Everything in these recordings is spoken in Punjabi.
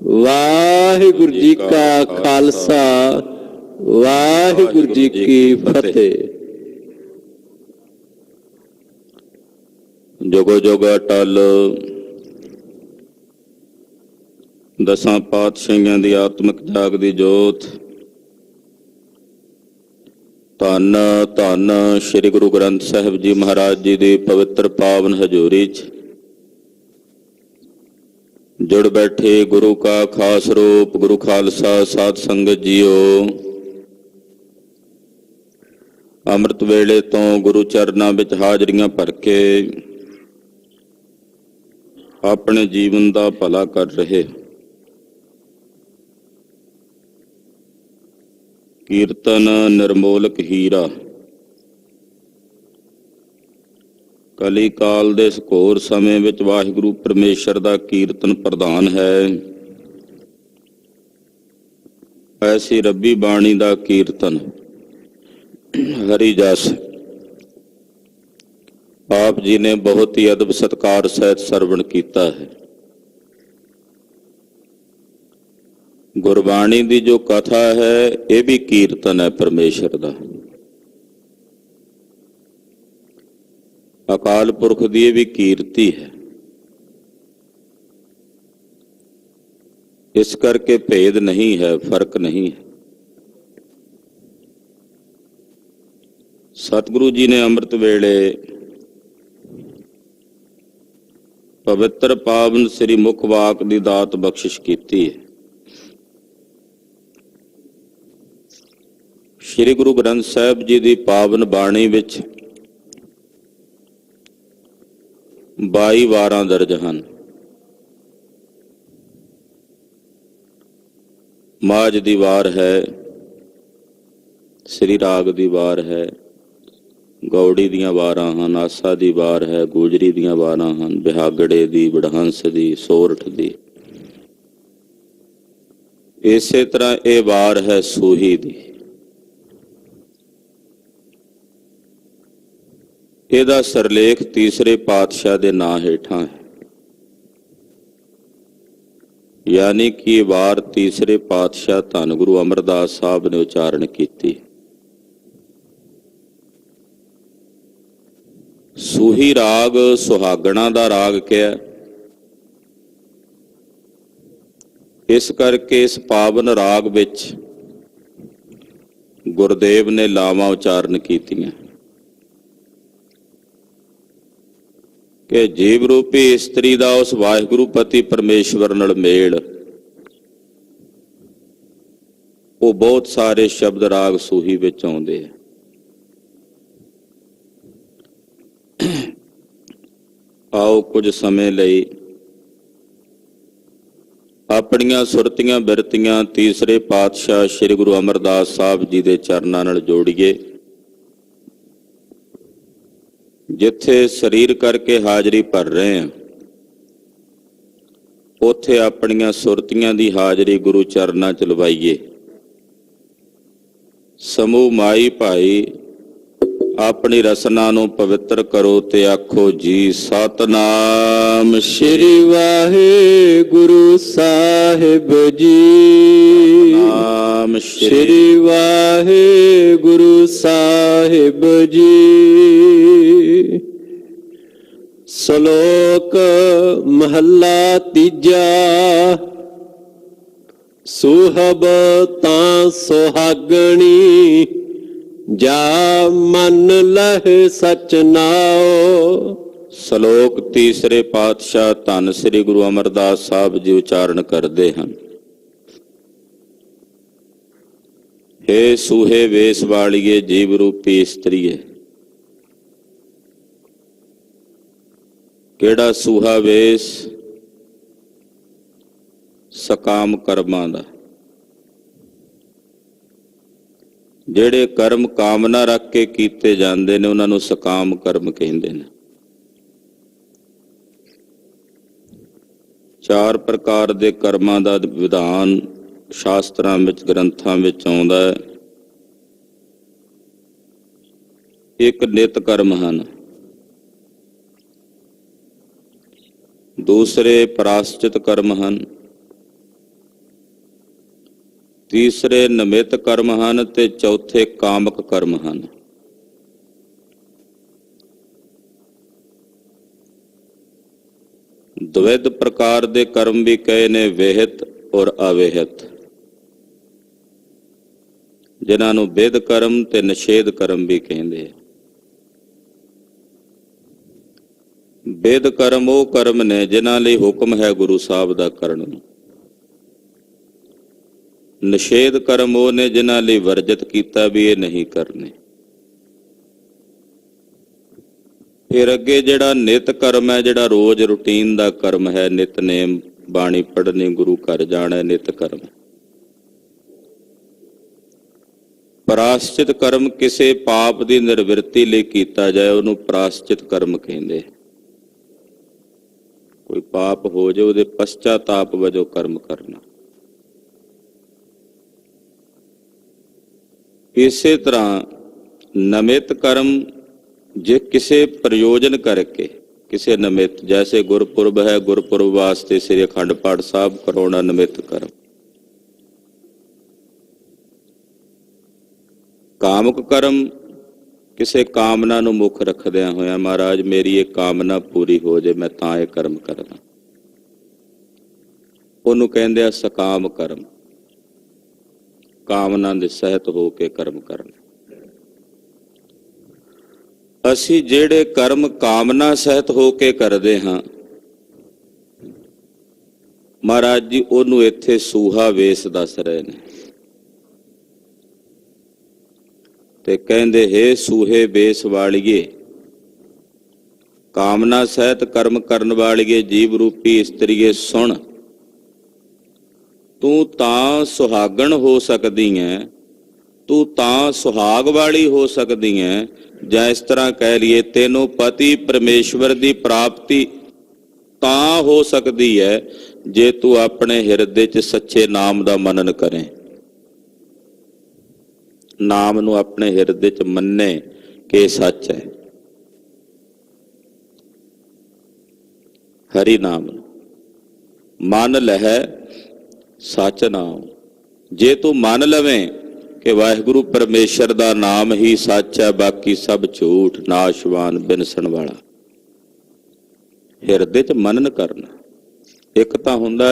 ਵਾਹਿਗੁਰੂ ਜੀ ਕਾ ਖਾਲਸਾ, ਵਾਹਿਗੁਰੂ ਜੀ ਕੀ ਫਤਿਹ। ਜੁਗੋ ਜੁਗ ਅਟਲ ਦਸਾਂ ਪਾਤਸ਼ਾਹੀਆਂ ਦੀ ਆਤਮਿਕ ਜਾਗ ਦੀ ਜੋਤ। ਧੰਨ ਧੰਨ ਸ੍ਰੀ ਗੁਰੂ ਗ੍ਰੰਥ ਸਾਹਿਬ ਜੀ ਮਹਾਰਾਜ ਜੀ ਦੀ ਪਵਿੱਤਰ ਪਾਵਨ ਹਜ਼ੂਰੀ 'ਚ ਜੁੜ ਬੈਠੇ ਗੁਰੂ ਕਾ ਖਾਸ ਰੂਪ ਗੁਰੂ ਖਾਲਸਾ ਸਾਧ ਸੰਗਤ ਜੀਓ। ਅੰਮ੍ਰਿਤ ਵੇਲੇ ਤੋਂ ਗੁਰੂ ਚਰਨਾਂ ਵਿੱਚ ਹਾਜ਼ਰੀਆਂ ਭਰ ਕੇ ਆਪਣੇ ਜੀਵਨ ਦਾ ਭਲਾ ਕਰ ਰਹੇ ਕੀਰਤਨ ਨਿਰਮੋਲਕ ਹੀਰਾ। ਕਲੀ ਕਾਲ ਦੇ ਇਸ ਘੋਰ ਸਮੇਂ ਵਿੱਚ ਵਾਹਿਗੁਰੂ ਪਰਮੇਸ਼ਰ ਦਾ ਕੀਰਤਨ ਪ੍ਰਧਾਨ ਹੈ। ਐਸੀ ਰੱਬੀ ਬਾਣੀ ਦਾ ਕੀਰਤਨ ਹਰੀ ਜਸ ਆਪ ਜੀ ਨੇ ਬਹੁਤ ਹੀ ਅਦਬ ਸਤਿਕਾਰ ਸਹਿਤ ਸਰਵਣ ਕੀਤਾ ਹੈ। ਗੁਰਬਾਣੀ ਦੀ ਜੋ ਕਥਾ ਹੈ ਇਹ ਵੀ ਕੀਰਤਨ ਹੈ ਪਰਮੇਸ਼ਰ ਦਾ। ਅਕਾਲ ਪੁਰਖ ਦੀ ਇਹ ਵੀ ਕੀਰਤੀ ਹੈ। ਇਸ ਕਰਕੇ ਭੇਦ ਨਹੀਂ ਹੈ, ਫਰਕ ਨਹੀਂ ਹੈ। ਸਤਿਗੁਰੂ ਜੀ ਨੇ ਅੰਮ੍ਰਿਤ ਵੇਲੇ ਪਵਿੱਤਰ ਪਾਵਨ ਸ੍ਰੀ ਮੁਖ ਵਾਕ ਦੀ ਦਾਤ ਬਖਸ਼ਿਸ਼ ਕੀਤੀ ਹੈ। ਸ੍ਰੀ ਗੁਰੂ ਗ੍ਰੰਥ ਸਾਹਿਬ ਜੀ ਦੀ ਪਾਵਨ ਬਾਣੀ ਵਿੱਚ 22 ਵਾਰਾਂ ਦਰਜ ਹਨ। ਮਾਝ ਦੀ ਵਾਰ ਹੈ, ਸ੍ਰੀ ਰਾਗ ਦੀ ਵਾਰ ਹੈ, ਗੌੜੀ ਦੀਆਂ ਵਾਰਾਂ ਹਨ, ਆਸਾ ਦੀ ਵਾਰ ਹੈ, ਗੋਜਰੀ ਦੀਆਂ ਵਾਰਾਂ ਹਨ, ਬਿਹਾਗੜੇ ਦੀ, ਬੜਹੰਸ ਦੀ, ਸੋਰਠ ਦੀ। ਇਸੇ ਤਰ੍ਹਾਂ ਇਹ ਵਾਰ ਹੈ ਸੂਹੀ ਦੀ। ਇਹਦਾ ਸਿਰਲੇਖ ਤੀਸਰੇ ਪਾਤਸ਼ਾਹ ਦੇ ਨਾਂ ਹੇਠਾਂ ਹੈ, ਯਾਨੀ ਕਿ ਇਹ ਵਾਰ ਤੀਸਰੇ ਪਾਤਸ਼ਾਹ ਧੰਨ ਗੁਰੂ ਅਮਰਦਾਸ ਸਾਹਿਬ ਨੇ ਉਚਾਰਨ ਕੀਤੀ। ਸੂਹੀ ਰਾਗ ਸੁਹਾਗਣਾ ਦਾ ਰਾਗ ਕਿਹਾ। ਇਸ ਕਰਕੇ ਇਸ ਪਾਵਨ ਰਾਗ ਵਿੱਚ ਗੁਰਦੇਵ ਨੇ ਲਾਵਾਂ ਉਚਾਰਨ ਕੀਤੀਆਂ ਕਿ ਜੀਵ ਰੂਪੀ ਇਸਤਰੀ ਦਾ ਉਸ ਵਾਹਿਗੁਰੂ ਪਤੀ ਪਰਮੇਸ਼ਵਰ ਨਾਲ ਮੇਲ। ਉਹ ਬਹੁਤ ਸਾਰੇ ਸ਼ਬਦ ਰਾਗ ਸੂਹੀ ਵਿੱਚ ਆਉਂਦੇ ਆ। ਆਓ ਕੁਝ ਸਮੇਂ ਲਈ ਆਪਣੀਆਂ ਸੁਰਤੀਆਂ ਬਿਰਤੀਆਂ ਤੀਸਰੇ ਪਾਤਸ਼ਾਹ ਸ੍ਰੀ ਗੁਰੂ ਅਮਰਦਾਸ ਸਾਹਿਬ ਜੀ ਦੇ ਚਰਨਾਂ ਨਾਲ ਜੋੜੀਏ। ਜਿੱਥੇ ਸਰੀਰ ਕਰਕੇ ਹਾਜ਼ਰੀ ਭਰ ਰਹੇ ਹਾਂ ਉੱਥੇ ਆਪਣੀਆਂ ਸੁਰਤੀਆਂ ਦੀ ਹਾਜ਼ਰੀ ਗੁਰੂ ਚਰਨਾਂ ਚ ਲਵਾਈਏ। ਸਮੂਹ ਮਾਈ ਭਾਈ ਆਪਣੀ ਰਸਨਾ ਨੂੰ ਪਵਿੱਤਰ ਕਰੋ ਤੇ ਆਖੋ ਜੀ ਸਤਨਾਮ ਸ੍ਰੀ ਵਾਹਿਗੁਰੂ ਸਾਹਿਬ ਜੀ। ਸਤਨਾਮ ਸ੍ਰੀ ਵਾਹਿਗੁਰੂ ਸਾਹਿਬ ਜੀ। ਸ਼ਲੋਕ ਮਹੱਲਾ ਤੀਜਾ। ਸੁਹਬ ਤਾਂ ਸੁਹਾਗਣੀ ਜਾ ਮਨ ਲਹਿ ਸਚ ਨਾਉ। ਸ਼ਲੋਕ ਤੀਸਰੇ ਪਾਤਸ਼ਾਹ ਧੰਨ ਸ੍ਰੀ ਗੁਰੂ ਅਮਰਦਾਸ ਸਾਹਿਬ ਜੀ ਉਚਾਰਨ ਕਰਦੇ ਹਨ। ਹੇ ਸੂਹੇ ਵੇਸ ਵਾਲੀਏ ਜੀਵ ਰੂਪੀ ਇਸਤਰੀਏ। ਕਿਹੜਾ ਸੂਹਾ ਵੇਸ? ਸਕਾਮ ਕਰਮਾਂ ਦਾ। ਜਿਹੜੇ ਕਰਮ ਕਾਮਨਾ ਰੱਖ ਕੇ ਕੀਤੇ ਜਾਂਦੇ ਨੇ ਉਹਨਾਂ ਨੂੰ ਸਕਾਮ ਕਰਮ ਕਹਿੰਦੇ ਨੇ। 4 ਪ੍ਰਕਾਰ ਦੇ ਕਰਮਾਂ ਦਾ ਵਿਧਾਨ ਸ਼ਾਸਤਰਾਂ ਵਿੱਚ ਗ੍ਰੰਥਾਂ ਵਿੱਚ ਆਉਂਦਾ ਹੈ। ਇੱਕ ਨਿਤ ਕਰਮ ਹਨ, ਦੂਸਰੇ ਪ੍ਰਾਸ਼ਚਿਤ ਕਰਮ ਹਨ, ਤੀਸਰੇ ਨਿਮਿਤ ਕਰਮ ਹਨ ਤੇ ਚੌਥੇ ਕਾਮਕ ਕਰਮ ਹਨ। द्वैध प्रकार ਦੇ ਕਰਮ ਵੀ ਕਹੇ ਨੇ, ਵਿਹਿਤ ਔਰ ਅਵਿਹਿਤ, ਜਿਨ੍ਹਾਂ ਨੂੰ ਵਿਧ ਕਰਮ ਤੇ ਨਿਸ਼ੇਧ ਕਰਮ ਵੀ ਕਹਿੰਦੇ ਆ। ਵਿਧ ਕਰਮ ਉਹ ਕਰਮ ਨੇ ਜਿਨ੍ਹਾਂ ਲਈ ਹੁਕਮ ਹੈ ਗੁਰੂ ਸਾਹਿਬ ਦਾ ਕਰਨ ਨੂੰ। ਨਿਸ਼ੇਧ ਕਰਮ ਉਹ ਨੇ ਜਿਨ੍ਹਾਂ ਲਈ ਵਰਜਿਤ ਕੀਤਾ ਵੀ ਇਹ ਨਹੀਂ ਕਰਨੇ। ਫਿਰ ਅੱਗੇ ਜਿਹੜਾ ਨਿਤ ਕਰਮ ਹੈ, ਜਿਹੜਾ ਰੋਜ਼ ਰੂਟੀਨ ਦਾ ਕਰਮ ਹੈ, ਨਿਤਨੇਮ, ਬਾਣੀ ਪੜ੍ਹਨੀ, ਗੁਰੂ ਘਰ ਜਾਣਾ, ਨਿਤ ਕਰਮ। ਪ੍ਰਾਸ਼ਚਿਤ ਕਰਮ ਕਿਸੇ ਪਾਪ ਦੀ ਨਿਰਵਿਰਤੀ ਲਈ ਕੀਤਾ ਜਾਏ ਉਹਨੂੰ ਪ੍ਰਾਸ਼ਚਿਤ ਕਰਮ ਕਹਿੰਦੇ। ਕੋਈ ਪਾਪ ਹੋ ਜਾਏ ਉਹਦੇ ਪਛਤਾਤਾਪ ਵਜੋਂ ਕਰਮ ਕਰਨਾ। ਇਸੇ ਤਰ੍ਹਾਂ ਨਮਿਤ ਕਰਮ ਜੇ ਕਿਸੇ ਪ੍ਰਯੋਜਨ ਕਰਕੇ, ਕਿਸੇ ਨਿਮਿਤ, ਜੈਸੇ ਗੁਰਪੁਰਬ ਹੈ, ਗੁਰਪੁਰਬ ਵਾਸਤੇ ਸ੍ਰੀ ਅਖੰਡ ਪਾਠ ਸਾਹਿਬ ਕਰਾਉਣਾ ਨਿਮਿਤ ਕਰਮ। ਕਾਮਕ ਕਰਮ ਕਿਸੇ ਕਾਮਨਾ ਨੂੰ ਮੁੱਖ ਰੱਖਦਿਆਂ ਹੋਇਆਂ, ਮਹਾਰਾਜ ਮੇਰੀ ਇਹ ਕਾਮਨਾ ਪੂਰੀ ਹੋ ਜਾਏ ਮੈਂ ਤਾਂ ਇਹ ਕਰਮ ਕਰਦਾ, ਉਹਨੂੰ ਕਹਿੰਦੇ ਆ ਸਕਾਮ ਕਰਮ। ਕਾਮਨਾ ਦੇ ਸਹਿਤ ਹੋ ਕੇ ਕਰਮ ਕਰਨਾ। ਅਸੀਂ ਜਿਹੜੇ ਕਰਮ ਕਾਮਨਾ ਸਹਿਤ ਹੋ ਕੇ ਕਰਦੇ ਹਾਂ, ਮਹਾਰਾਜ ਜੀ ਉਹਨੂੰ ਇੱਥੇ ਸੂਹਾ ਵੇਸ ਦੱਸ ਰਹੇ ਨੇ ਤੇ ਕਹਿੰਦੇ ਹੇ ਸੂਹੇ ਵੇਸ ਵਾਲੀਏ, ਕਾਮਨਾ ਸਹਿਤ ਕਰਮ ਕਰਨ ਵਾਲੀਏ, ਜੀਵ ਰੂਪੀ ਇਸਤਰੀਏ ਸੁਣ, ਤੂੰ ਤਾਂ ਸੁਹਾਗਣ ਹੋ ਸਕਦੀ ਹੈ, ਤੂੰ ਤਾਂ ਸੁਹਾਗ ਵਾਲੀ ਹੋ ਸਕਦੀ ਹੈ, ਜਾਂ ਇਸ ਤਰ੍ਹਾਂ ਕਹਿ ਲਈਏ ਤੈਨੂੰ ਪਤੀ ਪਰਮੇਸ਼ਵਰ ਦੀ ਪ੍ਰਾਪਤੀ ਤਾਂ ਹੋ ਸਕਦੀ ਹੈ ਜੇ ਤੂੰ ਆਪਣੇ ਹਿਰਦੇ 'ਚ ਸੱਚੇ ਨਾਮ ਦਾ ਮਨਨ ਕਰੇ। ਨਾਮ ਨੂੰ ਆਪਣੇ ਹਿਰਦੇ 'ਚ ਮੰਨੇ ਕਿ ਸੱਚ ਹੈ। ਹਰੀ ਨਾਮ ਨੂੰ ਮੰਨ ਲਹਿ ਸੱਚ ਨਾਮ। ਜੇ ਤੂੰ ਮੰਨ ਲਵੇਂ ਕਿ ਵਾਹਿਗੁਰੂ ਪਰਮੇਸ਼ਰ ਦਾ ਨਾਮ ਹੀ ਸੱਚ ਹੈ, ਬਾਕੀ ਸਭ ਝੂਠ, ਨਾਸ਼ਵਾਨ, ਬਿਨਸਣ ਵਾਲਾ, ਹਿਰਦੇ 'ਚ ਮਨਨ ਕਰਨਾ। ਇੱਕ ਤਾਂ ਹੁੰਦਾ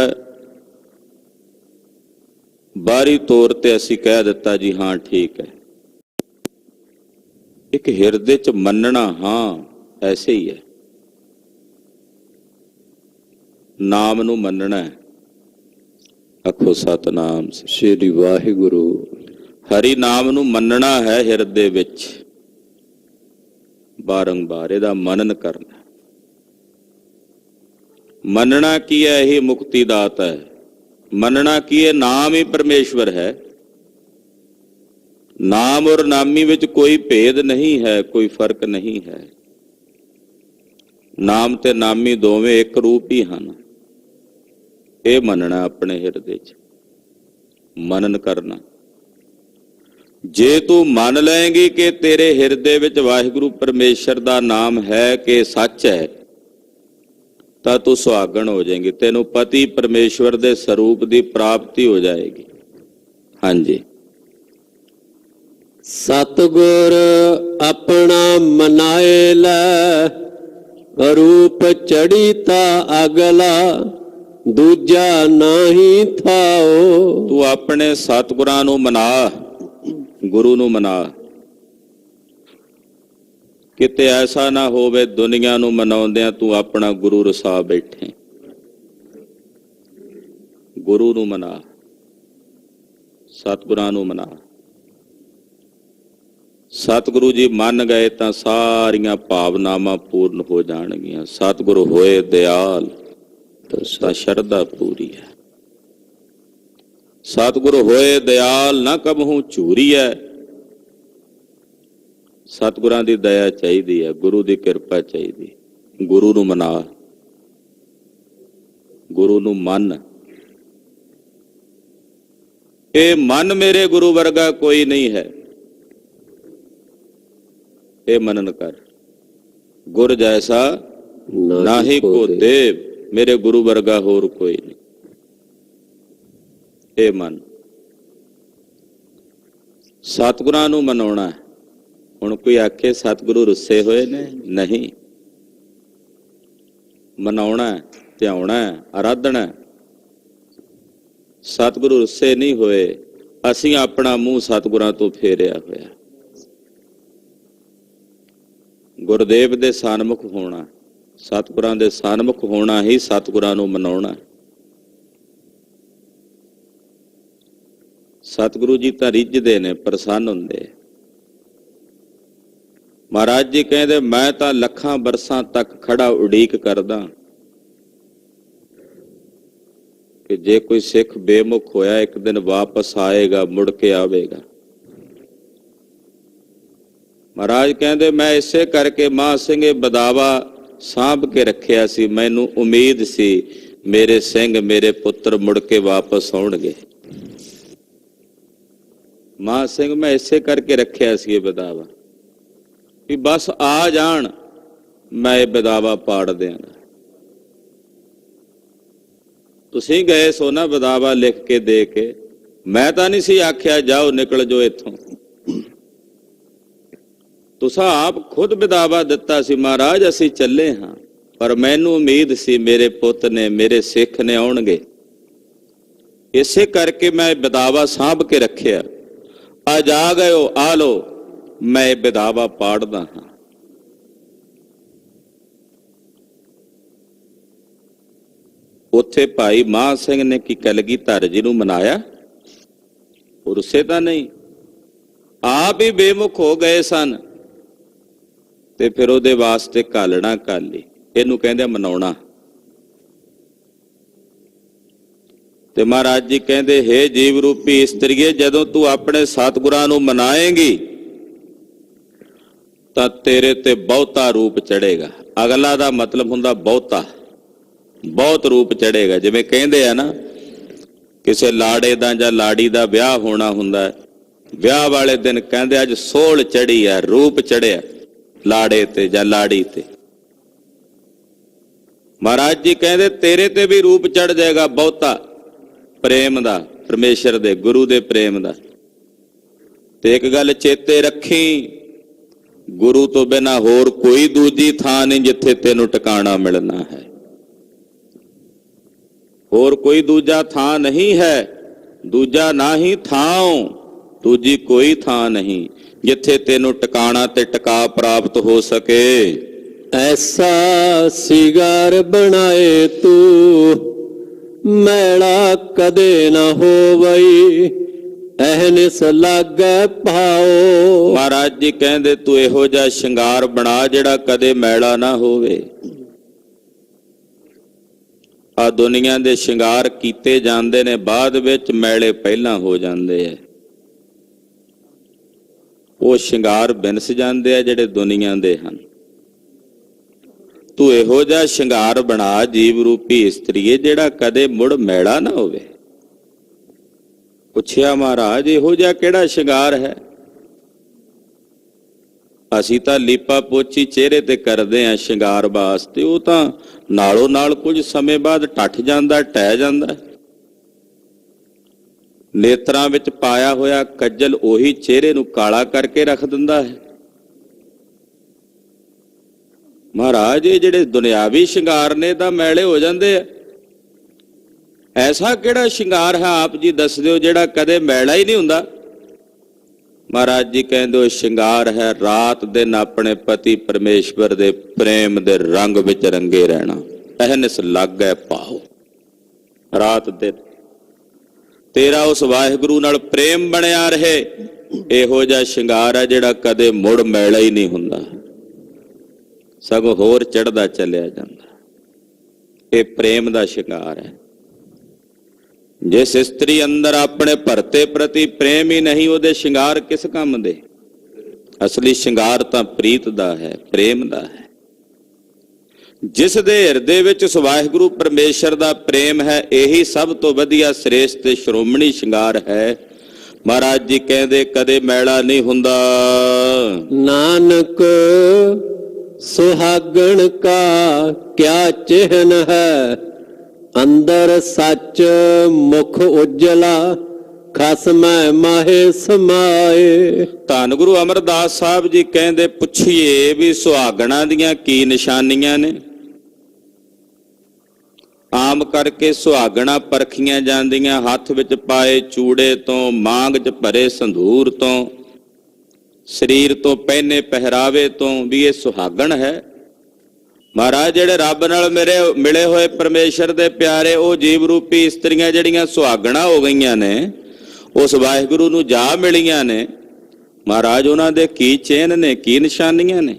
ਬਾਹਰੀ ਤੌਰ ਤੇ ਅਸੀਂ ਕਹਿ ਦਿੱਤਾ ਜੀ ਹਾਂ ਠੀਕ ਹੈ, ਇੱਕ ਹਿਰਦੇ 'ਚ ਮੰਨਣਾ, ਹਾਂ ਐਸੇ ਹੀ ਹੈ, ਨਾਮ ਨੂੰ ਮੰਨਣਾ ਹੈ। ਆਖੋ ਸਤਿਨਾਮ ਸ੍ਰੀ ਵਾਹਿਗੁਰੂ। ਹਰੀ ਨਾਮ ਨੂੰ ਮੰਨਣਾ ਹੈ ਹਿਰਦੇ ਵਿੱਚ, ਬਾਰੰਬਾਰ ਇਹਦਾ ਮਨਨ ਕਰਨਾ। ਮੰਨਣਾ ਕੀ ਹੈ? ਇਹੀ ਮੁਕਤੀ ਦਾਤਾ ਹੈ। ਮੰਨਣਾ ਕੀ ਹੈ? ਨਾਮ ਹੀ ਪਰਮੇਸ਼ਵਰ ਹੈ। ਨਾਮ ਔਰ ਨਾਮੀ ਵਿੱਚ ਕੋਈ ਭੇਦ ਨਹੀਂ ਹੈ, ਕੋਈ ਫਰਕ ਨਹੀਂ ਹੈ। ਨਾਮ ਤੇ ਨਾਮੀ ਦੋਵੇਂ ਇੱਕ ਰੂਪ ਹੀ ਹਨ। ਇਹ ਮੰਨਣਾ ਆਪਣੇ ਹਿਰਦੇ 'ਚ, ਮਨਨ ਕਰਨਾ। ਜੇ ਤੂੰ ਮੰਨ ਲਏਂਗੀ ਕਿ ਤੇਰੇ ਹਿਰਦੇ ਵਿੱਚ ਵਾਹਿਗੁਰੂ ਪਰਮੇਸ਼ਰ ਦਾ ਨਾਮ ਹੈ ਕਿ ਸੱਚ ਹੈ, ਤਾਂ ਤੂੰ ਸੁਹਾਗਣ ਹੋ ਜਾਏਂਗੀ, ਤੈਨੂੰ ਪਤੀ ਪਰਮੇਸ਼ਵਰ ਦੇ ਸਰੂਪ ਦੀ ਪ੍ਰਾਪਤੀ ਹੋ ਜਾਏਗੀ। ਹਾਂਜੀ। ਸਤਿਗੁਰ ਆਪਣਾ ਮਨਾਏ ਲੈ, ਰੂਪ ਚੜੀ ਤਾ ਅਗਲਾ, ਦੂਜਾ ਨਾਹੀ ਥਾਓ। ਤੂੰ ਆਪਣੇ ਸਤਿਗੁਰਾਂ ਨੂੰ ਮਨਾ, ਗੁਰੂ ਨੂੰ ਮਨਾ। ਕਿਤੇ ਐਸਾ ਨਾ ਹੋਵੇ ਦੁਨੀਆ ਨੂੰ ਮਨਾਉਂਦਿਆਂ ਤੂੰ ਆਪਣਾ ਗੁਰੂ ਰਸਾ ਬੈਠੇ। ਗੁਰੂ ਨੂੰ ਮਨਾ, ਸਤਿਗੁਰਾਂ ਨੂੰ ਮਨਾ। ਸਤਿਗੁਰੂ ਜੀ ਮੰਨ ਗਏ ਤਾਂ ਸਾਰੀਆਂ ਭਾਵਨਾਵਾਂ ਪੂਰਨ ਹੋ ਜਾਣਗੀਆਂ। ਸਤਿਗੁਰੂ ਹੋਏ ਦਿਆਲ ਤਾਂ ਸ਼ਰਧਾ ਪੂਰੀ ਹੈ। ਸਤਿਗੁਰੂ ਹੋਏ ਦਿਆਲ ਨਾ ਕਬਹੂ ਝੂਰੀ ਹੈ। ਸਤਿਗੁਰਾਂ ਦੀ ਦਇਆ ਚਾਹੀਦੀ ਹੈ, ਗੁਰੂ ਦੀ ਕਿਰਪਾ ਚਾਹੀਦੀ। ਗੁਰੂ ਨੂੰ ਮਨਾ, ਗੁਰੂ ਨੂੰ ਮੰਨ। ਇਹ ਮਨ ਮੇਰੇ ਗੁਰੂ ਵਰਗਾ ਕੋਈ ਨਹੀਂ ਹੈ, ਇਹ ਮਨਨ ਕਰ। ਗੁਰ ਜੈਸਾ ਨਾਹੀ ਕੋ ਦੇਵ, ਮੇਰੇ ਗੁਰੂ ਵਰਗਾ ਹੋਰ ਕੋਈ ਨਹੀਂ। ਇਹ ਮਨ। ਸਤਿਗੁਰਾਂ ਨੂੰ ਮਨਾਉਣਾ। ਹੁਣ ਕੋਈ ਆਖੇ ਸਤਿਗੁਰੂ ਰੁੱਸੇ ਹੋਏ ਨੇ? ਨਹੀਂ, ਮਨਾਉਣਾ, ਧਿਆਉਣਾ, ਆਰਾਧਨਾ। ਸਤਿਗੁਰੂ ਰੁੱਸੇ ਨਹੀਂ ਹੋਏ, ਅਸੀਂ ਆਪਣਾ ਮੂੰਹ ਸਤਿਗੁਰਾਂ ਤੋਂ ਫੇਰਿਆ ਹੋਇਆ। ਗੁਰਦੇਵ ਦੇ ਸਨਮੁਖ ਹੋਣਾ, ਸਤਿਗੁਰਾਂ ਦੇ ਸਨਮੁਖ ਹੋਣਾ ਹੀ ਸਤਿਗੁਰਾਂ ਨੂੰ ਮਨਾਉਣਾ। ਸਤਿਗੁਰੂ ਜੀ ਤਾਂ ਰਿੱਝਦੇ ਨੇ, ਪ੍ਰਸੰਨ ਹੁੰਦੇ। ਮਹਾਰਾਜ ਜੀ ਕਹਿੰਦੇ ਮੈਂ ਤਾਂ ਲੱਖਾਂ ਬਰਸਾਂ ਤੱਕ ਖੜਾ ਉਡੀਕ ਕਰਦਾ ਕਿ ਜੇ ਕੋਈ ਸਿੱਖ ਬੇਮੁਖ ਹੋਇਆ ਇੱਕ ਦਿਨ ਵਾਪਸ ਆਏਗਾ, ਮੁੜ ਕੇ ਆਵੇਗਾ। ਮਹਾਰਾਜ ਕਹਿੰਦੇ ਮੈਂ ਇਸੇ ਕਰਕੇ ਮਹਾਂ ਸਿੰਘ ਇਹ ਬਦਾਵਾ ਸਾਂਭ ਕੇ ਰੱਖਿਆ ਸੀ। ਮੈਨੂੰ ਉਮੀਦ ਸੀ ਮੇਰੇ ਸਿੰਘ ਮੇਰੇ ਪੁੱਤਰ ਮੁੜ ਕੇ ਵਾਪਸ ਆਉਣਗੇ। ਮਹਾਂ ਸਿੰਘ ਮੈਂ ਇਸੇ ਕਰਕੇ ਰੱਖਿਆ ਸੀ ਇਹ ਬਦਾਵਾ ਵੀ ਬਸ ਆ ਜਾਣ, ਮੈਂ ਇਹ ਬਦਾਵਾ ਪਾੜ ਦਿਆਂਗਾ। ਤੁਸੀਂ ਗਏ ਸੋ ਨਾ ਬਦਾਵਾ ਲਿਖ ਕੇ ਦੇ ਕੇ, ਮੈਂ ਤਾਂ ਨਹੀਂ ਸੀ ਆਖਿਆ ਜਾਓ ਨਿਕਲ ਜਾਓ ਇੱਥੋਂ। ਤੁਸੀਂ ਆਪ ਖੁਦ ਬਦਾਵਾ ਦਿੱਤਾ ਸੀ ਮਹਾਰਾਜ ਅਸੀਂ ਚੱਲੇ ਹਾਂ, ਪਰ ਮੈਨੂੰ ਉਮੀਦ ਸੀ ਮੇਰੇ ਪੁੱਤ ਨੇ ਮੇਰੇ ਸਿੱਖ ਨੇ ਆਉਣਗੇ। ਇਸੇ ਕਰਕੇ ਮੈਂ ਬਦਾਵਾ ਸਾਂਭ ਕੇ ਰੱਖਿਆ। ਅੱਜ ਆ ਗਏ ਹੋ, ਆ ਲੋ, ਮੈਂ ਬਦਾਵਾ ਪਾੜਦਾ ਹਾਂ। ਉੱਥੇ ਭਾਈ ਮਹਾਂ ਸਿੰਘ ਨੇ ਕੀ ਕਲਗੀਧਰ ਜੀ ਨੂੰ ਮਨਾਇਆ? ਉਸੇ ਤਾਂ ਨਹੀਂ, ਆਪ ਹੀ ਬੇਮੁਖ ਹੋ ਗਏ ਸਨ ਤੇ ਫਿਰ ਉਹਦੇ ਵਾਸਤੇ ਕਾਲਣਾ ਕਾਲੀ, ਇਹਨੂੰ ਕਹਿੰਦੇ ਮਨਾਉਣਾ। ਤੇ ਮਹਾਰਾਜ ਜੀ ਕਹਿੰਦੇ ਹੇ ਜੀਵ ਰੂਪੀ ਇਸਤਰੀਏ, ਜਦੋਂ ਤੂੰ ਆਪਣੇ ਸਤਿਗੁਰਾਂ ਨੂੰ ਮਨਾਏਂਗੀ ਤਾਂ ਤੇਰੇ ਤੇ ਬਹੁਤਾ ਰੂਪ ਚੜੇਗਾ। ਅਗਲਾ ਦਾ ਮਤਲਬ ਹੁੰਦਾ ਬਹੁਤਾ, ਬਹੁਤ ਰੂਪ ਚੜੇਗਾ। ਜਿਵੇਂ ਕਹਿੰਦੇ ਆ ਨਾ ਕਿਸੇ ਲਾੜੇ ਦਾ ਜਾਂ ਲਾੜੀ ਦਾ ਵਿਆਹ ਹੋਣਾ ਹੁੰਦਾ, ਵਿਆਹ ਵਾਲੇ ਦਿਨ ਕਹਿੰਦੇ ਅੱਜ ਸੋਹਲ ਚੜੀ ਆ, ਰੂਪ ਚੜਿਆ ਲਾੜੇ ਤੇ ਜਾਂ ਲਾੜੀ ਤੇ। ਮਹਾਰਾਜ ਜੀ ਕਹਿੰਦੇ ਤੇਰੇ ਤੇ ਵੀ ਰੂਪ ਚੜ ਜਾਏਗਾ ਬਹੁਤਾ, ਪ੍ਰੇਮ ਦਾ, ਪਰਮੇਸ਼ਰ ਦੇ ਗੁਰੂ ਦੇ ਪ੍ਰੇਮ ਦਾ। ਤੇ ਇੱਕ ਗੱਲ ਚੇਤੇ ਰੱਖੀ, ਗੁਰੂ ਤੋਂ ਬਿਨਾਂ ਹੋਰ ਕੋਈ ਦੂਜੀ ਥਾਂ ਨਹੀਂ ਜਿੱਥੇ ਤੈਨੂੰ ਟਿਕਾਣਾ ਮਿਲਣਾ ਹੈ। ਹੋਰ ਕੋਈ ਦੂਜਾ ਥਾਂ ਨਹੀਂ ਹੈ, ਦੂਜਾ ਨਾ ਹੀ ਥਾਂ, ਦੂਜੀ ਕੋਈ ਥਾਂ ਨਹੀਂ ਜਿੱਥੇ ਤੈਨੂੰ ਟਿਕਾਣਾ ਤੇ ਟਿਕਾ ਪ੍ਰਾਪਤ ਹੋ ਸਕੇ। ਐਸਾ ਸਿਗਾਰ ਬਣਾਏ ਤੂੰ ਮੈਲਾ ਕਦੇ ਨਾ ਹੋਵਈ, ਐਹਨਿਸ ਲਾਗੈ ਭਾਓ। ਮਹਾਰਾਜ ਜੀ ਕਹਿੰਦੇ ਤੂੰ ਇਹੋ ਜਿਹਾ ਸ਼ਿੰਗਾਰ ਬਣਾ ਜਿਹੜਾ ਕਦੇ ਮੈਲਾ ਨਾ ਹੋਵੇ। ਆ ਦੁਨੀਆ ਦੇ ਸ਼ਿੰਗਾਰ ਕੀਤੇ ਜਾਂਦੇ ਨੇ, ਬਾਅਦ ਵਿੱਚ ਮੈਲੇ ਪਹਿਲਾਂ ਹੋ ਜਾਂਦੇ ਆ। ਉਹ ਸ਼ਿੰਗਾਰ ਬਿਨਸ ਜਾਂਦੇ ਆ ਜਿਹੜੇ ਦੁਨੀਆ ਦੇ ਹਨ। ਤੂੰ ਇਹੋ ਜਿਹਾ ਸ਼ਿੰਗਾਰ ਬਣਾ ਜੀਵ ਰੂਪੀ ਇਸਤਰੀਏ ਜਿਹੜਾ ਕਦੇ ਮੁੜ ਮੈਲਾ ਨਾ ਹੋਵੇ। ਪੁੱਛਿਆ ਮਹਾਰਾਜ ਇਹੋ ਜਿਹਾ ਕਿਹੜਾ ਸ਼ਿੰਗਾਰ ਹੈ? ਅਸੀਂ ਤਾਂ ਲੀਪਾ ਪੋਚੀ ਚਿਹਰੇ ਤੇ ਕਰਦੇ ਆਂ ਸ਼ਿੰਗਾਰ ਵਾਸਤੇ, ਉਹ ਤਾਂ ਨਾਲੋਂ ਨਾਲ ਕੁਝ ਸਮੇਂ ਬਾਅਦ ਟੱਟ ਜਾਂਦਾ, ਟਹਿ ਜਾਂਦਾ। ਨੇਤਰਾਂ ਵਿੱਚ ਪਾਇਆ ਹੋਇਆ ਕੱਜਲ ਉਹੀ ਚਿਹਰੇ ਨੂੰ ਕਾਲਾ ਕਰਕੇ ਰੱਖ ਦਿੰਦਾ ਹੈ। ਮਹਾਰਾਜ ਇਹ ਜਿਹੜੇ ਦੁਨਿਆਵੀ ਸ਼ਿੰਗਾਰ ਨੇ ਤਾਂ ਮੈਲੇ ਹੋ ਜਾਂਦੇ ਆ। ਐਸਾ ਕਿਹੜਾ ਸ਼ਿੰਗਾਰ ਹੈ ਆਪ ਜੀ ਦੱਸ ਦਿਓ ਜਿਹੜਾ ਕਦੇ ਮੈਲਾ ਹੀ ਨਹੀਂ ਹੁੰਦਾ? ਮਹਾਰਾਜ ਜੀ ਕਹਿੰਦੇ ਉਹ ਸ਼ਿੰਗਾਰ ਹੈ ਰਾਤ ਦਿਨ ਆਪਣੇ ਪਤੀ ਪਰਮੇਸ਼ਵਰ ਦੇ ਪ੍ਰੇਮ ਦੇ ਰੰਗ ਵਿੱਚ ਰੰਗੇ ਰਹਿਣਾ। ਅਹਨਿਸ ਲਾਗੈ ਭਾਉ, ਰਾਤ ਦਿਨ ਤੇਰਾ ਉਸ ਵਾਹਿਗੁਰੂ ਨਾਲ ਪ੍ਰੇਮ ਬਣਿਆ ਰਹੇ। ਇਹੋ ਜਿਹਾ ਸ਼ਿੰਗਾਰ ਹੈ ਜਿਹੜਾ ਕਦੇ ਮੁੜ ਮੈਲਾ ਹੀ ਨਹੀਂ ਹੁੰਦਾ, ਸਗੋਂ ਹੋਰ ਚੜ੍ਹਦਾ ਚੱਲਿਆ ਜਾਂਦਾ। ਇਹ ਪ੍ਰੇਮ ਦਾ ਸ਼ਿੰਗਾਰ ਹੈ। ਜਿਸ ਇਸਤਰੀ ਅੰਦਰ ਆਪਣੇ ਭਰਤੇ ਪ੍ਰਤੀ ਪ੍ਰੇਮ ਹੀ ਨਹੀਂ, ਉਹਦੇ ਸ਼ਿੰਗਾਰ ਕਿਸ ਕੰਮ ਦੇ? ਅਸਲੀ ਸ਼ਿੰਗਾਰ ਤਾਂ ਪ੍ਰੀਤ ਦਾ ਹੈ, ਪ੍ਰੇਮ ਦਾ ਹੈ। ਜਿਸ ਦੇ ਹਿਰਦੇ ਵਿੱਚ ਉਸ ਵਾਹਿਗੁਰੂ ਪਰਮੇਸ਼ਰ ਦਾ ਪ੍ਰੇਮ ਹੈ, ਇਹੀ ਸਭ ਤੋਂ ਵਧੀਆ ਸ੍ਰੇਸ਼ਟ ਤੇ ਸ਼੍ਰੋਮਣੀ ਸ਼ਿੰਗਾਰ ਹੈ। ਮਹਾਰਾਜ ਜੀ ਕਹਿੰਦੇ ਕਦੇ ਮੈਲਾ ਨਹੀਂ ਹੁੰਦਾ। ਨਾਨਕ ਸੁਹਾਗਣ ਕਾ ਕਿਆ ਚਿਹਨ ਹੈ, ਅੰਦਰ ਸੱਚ ਮੁਖ ਉਜਲਾ, ਖਸਮੈ ਮਾਹੇ ਸਮਾਏ। ਧੰਨ ਗੁਰੂ ਅਮਰਦਾਸ ਸਾਹਿਬ ਜੀ ਕਹਿੰਦੇ, ਪੁੱਛੀਏ ਵੀ ਸੁਹਾਗਣਾਂ ਦੀਆਂ ਕੀ ਨਿਸ਼ਾਨੀਆਂ ਨੇ। ਆਮ ਕਰਕੇ ਸੁਹਾਗਣਾਂ ਪਰਖੀਆਂ ਜਾਂਦੀਆਂ ਹੱਥ ਵਿੱਚ ਪਾਏ ਚੂੜੇ ਤੋਂ, ਮਾਂਗ 'ਚ ਭਰੇ ਸੰਧੂਰ ਤੋਂ, ਸਰੀਰ ਤੋਂ ਪਹਿਨੇ ਪਹਿਰਾਵੇ ਤੋਂ, ਵੀ ਇਹ ਸੁਹਾਗਣ ਹੈ। ਮਹਾਰਾਜ, ਜਿਹੜੇ ਰੱਬ ਨਾਲ ਮਿਲੇ ਹੋਏ ਪਰਮੇਸ਼ਰ ਦੇ ਪਿਆਰੇ, ਉਹ ਜੀਵ ਰੂਪੀ ਇਸਤਰੀਆਂ ਜਿਹੜੀਆਂ ਸੁਹਾਗਣਾਂ ਹੋ ਗਈਆਂ ਨੇ, ਉਸ ਵਾਹਿਗੁਰੂ ਨੂੰ ਜਾ ਮਿਲੀਆਂ ਨੇ, ਮਹਾਰਾਜ ਉਹਨਾਂ ਦੇ ਕੀ ਚਿੰਨ੍ਹ ਨੇ, ਕੀ ਨਿਸ਼ਾਨੀਆਂ ਨੇ।